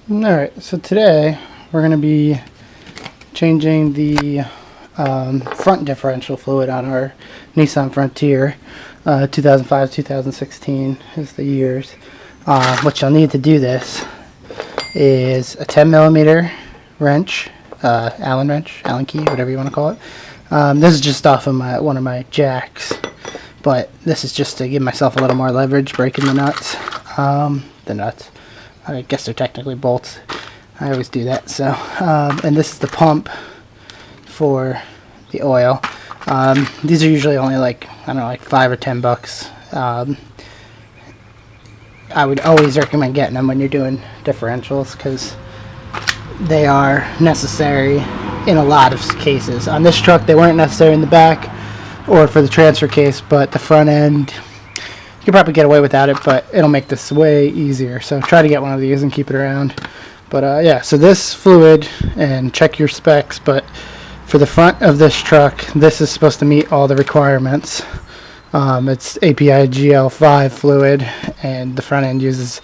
Alright, so today we're going to be changing the front differential fluid on our Nissan Frontier. 2005-2016 is the years. What you'll need to do this is a 10mm wrench, Allen key, whatever you want to call it. This is just off of one of my jacks, but this is just to give myself a little more leverage breaking the nuts. I guess they're technically bolts. I always do that. So, and this is the pump for the oil. These are usually only like, I don't know, like $5 or $10. I would always recommend getting them when you're doing differentials because they are necessary in a lot of cases. On this truck, they weren't necessary in the back or for the transfer case, but the front end, you could probably get away without it, but it'll make this way easier. So try to get one of these and keep it around. But yeah, so this fluid, and check your specs, but for the front of this truck, this is supposed to meet all the requirements. It's API GL5 fluid, and the front end uses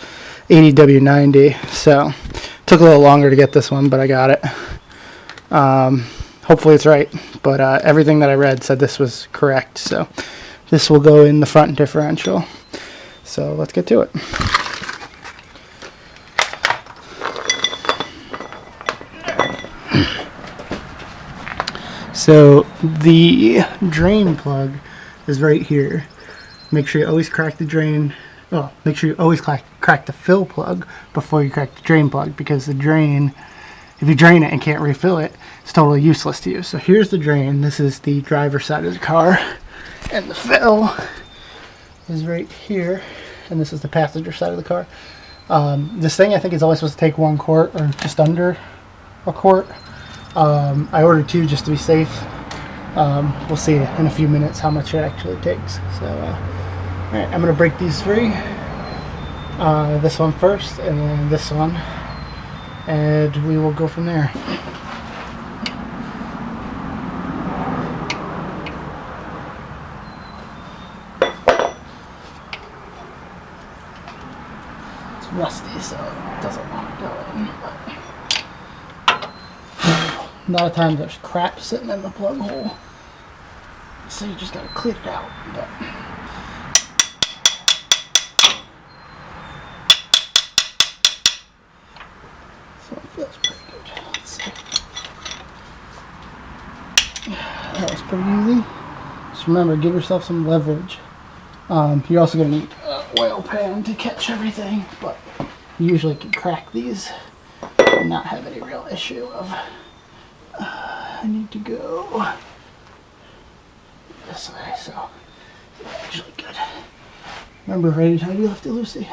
80W90. So it took a little longer to get this one, but I got it. Hopefully it's right, but everything that I read said this was correct. So this will go in the front differential. So let's get to it. So the drain plug is right here. Make sure you always crack the drain. Oh, make sure you always crack the fill plug before you crack the drain plug, because the drain, if you drain it and can't refill it, it's totally useless to you. So here's the drain. This is the driver's side of the car, and the fill is right here, and this is the passenger side of the car. This thing I think is only supposed to take 1 quart, or just under a quart. I ordered 2 just to be safe. We'll see in a few minutes how much it actually takes. So, alright, I'm going to break these free. This one first, and then this one, and we will go from there. It's rusty, so it doesn't want to go in. A lot of times there's crap sitting in the plug hole, so you just gotta clean it out. But so it feels pretty good. Let's see. That was pretty easy. Just remember, give yourself some leverage. You're also gonna need an oil pan to catch everything, but you usually can crack these and not have any real issue of I need to go this way, so it's actually good. Remember, anytime you lift it, Lucy.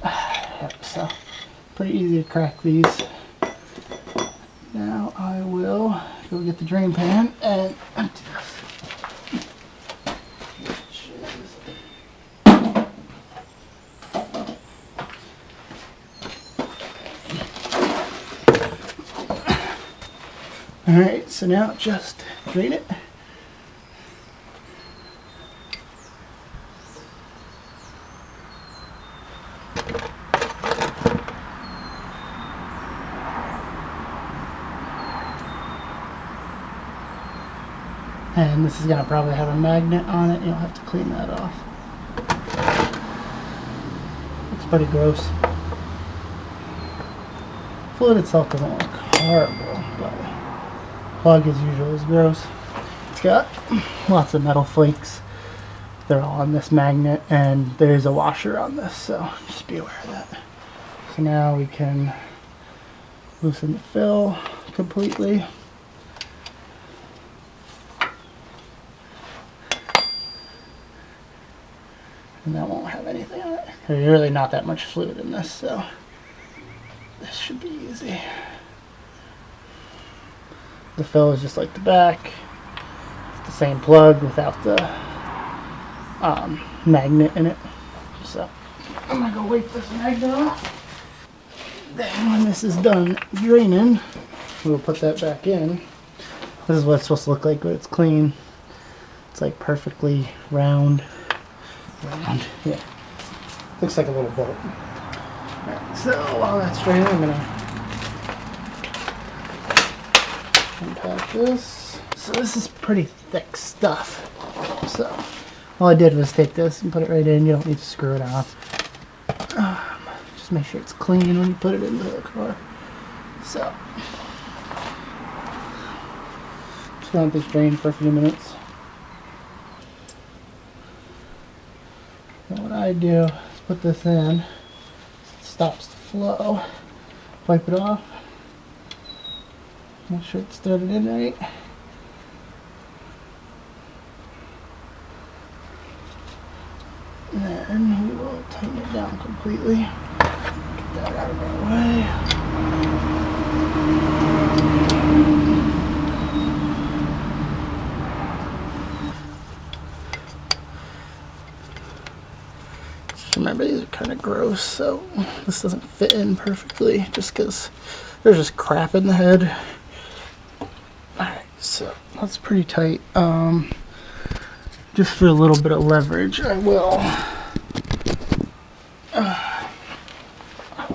Yep, so pretty easy to crack these. Now I will go get the drain pan and empty this. Alright, so now just drain it. And this is going to probably have a magnet on it. You'll have to clean that off. It's pretty gross. Fluid itself doesn't look horrible, but plug as usual is gross. It's got lots of metal flakes. They're all on this magnet, and there's a washer on this, so just be aware of that. So now we can loosen the fill completely. And that won't have anything on it. There's really not that much fluid in this, so this should be easy. The fill is just like the back. It's the same plug without the magnet in it. So I'm gonna go wipe this magnet off. Then when this is done draining, we'll put that back in. This is what it's supposed to look like when it's clean. It's like perfectly round. around. Yeah, looks like a little bolt. Alright, so while that's draining, I'm gonna unpack this. So this is pretty thick stuff. So all I did was take this and put it right in. You don't need to screw it off. Just make sure it's clean when you put it into the car. So just gonna let this drain for a few minutes. And what I do is put this in. It stops the flow. Wipe it off. Make sure it's started in right. And then we will tighten it down completely. Get that out of our way. Just remember, these are kind of gross, so this doesn't fit in perfectly just because there's just crap in the head. Alright, so that's pretty tight. Just for a little bit of leverage, I will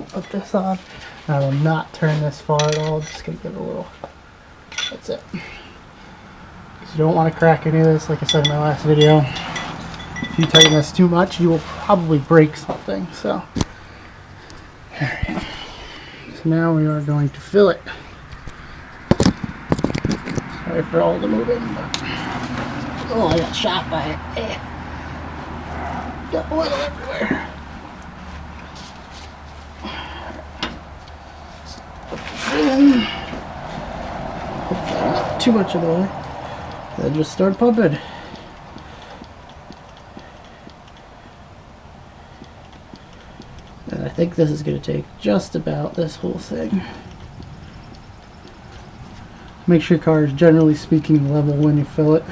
put this on. I will not turn this far at all. Just gonna give it a little. That's it. Because you don't want to crack any of this. Like I said in my last video, if you tighten this too much, you will probably break something. So, alright. So now we are going to fill it. Sorry for all the moving, but oh, I got shot by it. Got oil everywhere. And hopefully not too much of the way. Then just start pumping. And I think this is going to take just about this whole thing. Make sure your car is generally speaking level when you fill it.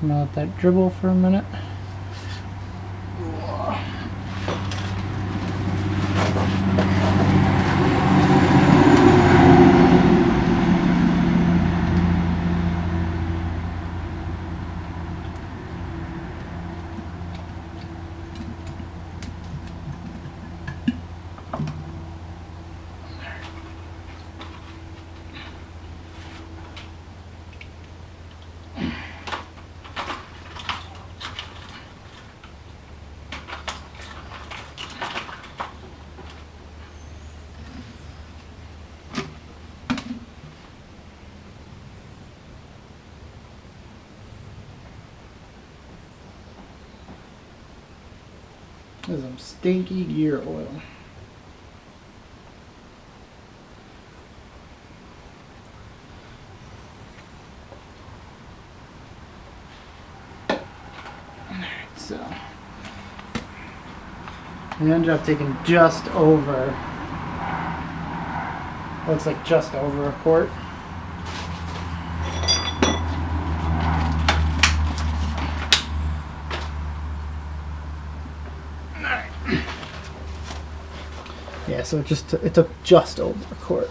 I'm gonna let that dribble for a minute. This is some stinky gear oil. Alright, so I ended up taking just over, looks like just over a quart. Yeah, so it took just over a quart,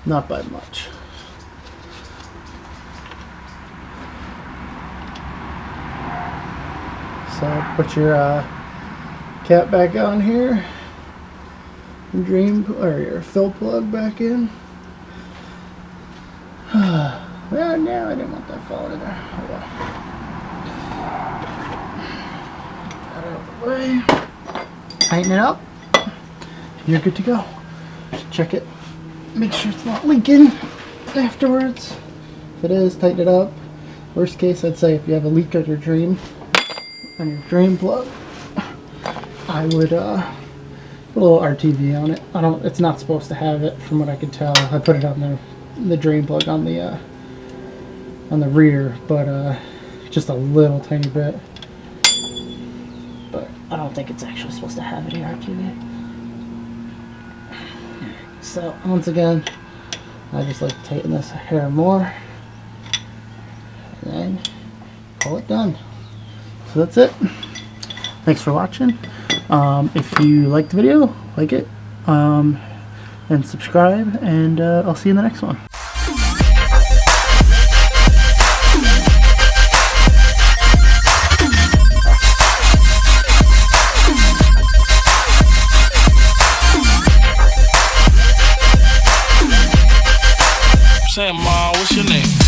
not by much. So put your cap back on here, and your fill plug back in. Well, no, I didn't want that falling in there. Oh well. Get that out of the way. tighten it up, you're good to go. Just check it, make sure it's not leaking afterwards. If it is, tighten it up. Worst case, I'd say if you have a leak on your drain plug, I would put a little RTV on it. It's not supposed to have it, from what I could tell. I put it on the drain plug on the rear, but just a little tiny bit. But I don't think it's actually supposed to have any RTV. So once again, I just like to tighten this a hair more, and then call it done. So that's it. Thanks for watching. If you liked the video, like it, and subscribe, and I'll see you in the next one. Say, Ma, what's your name?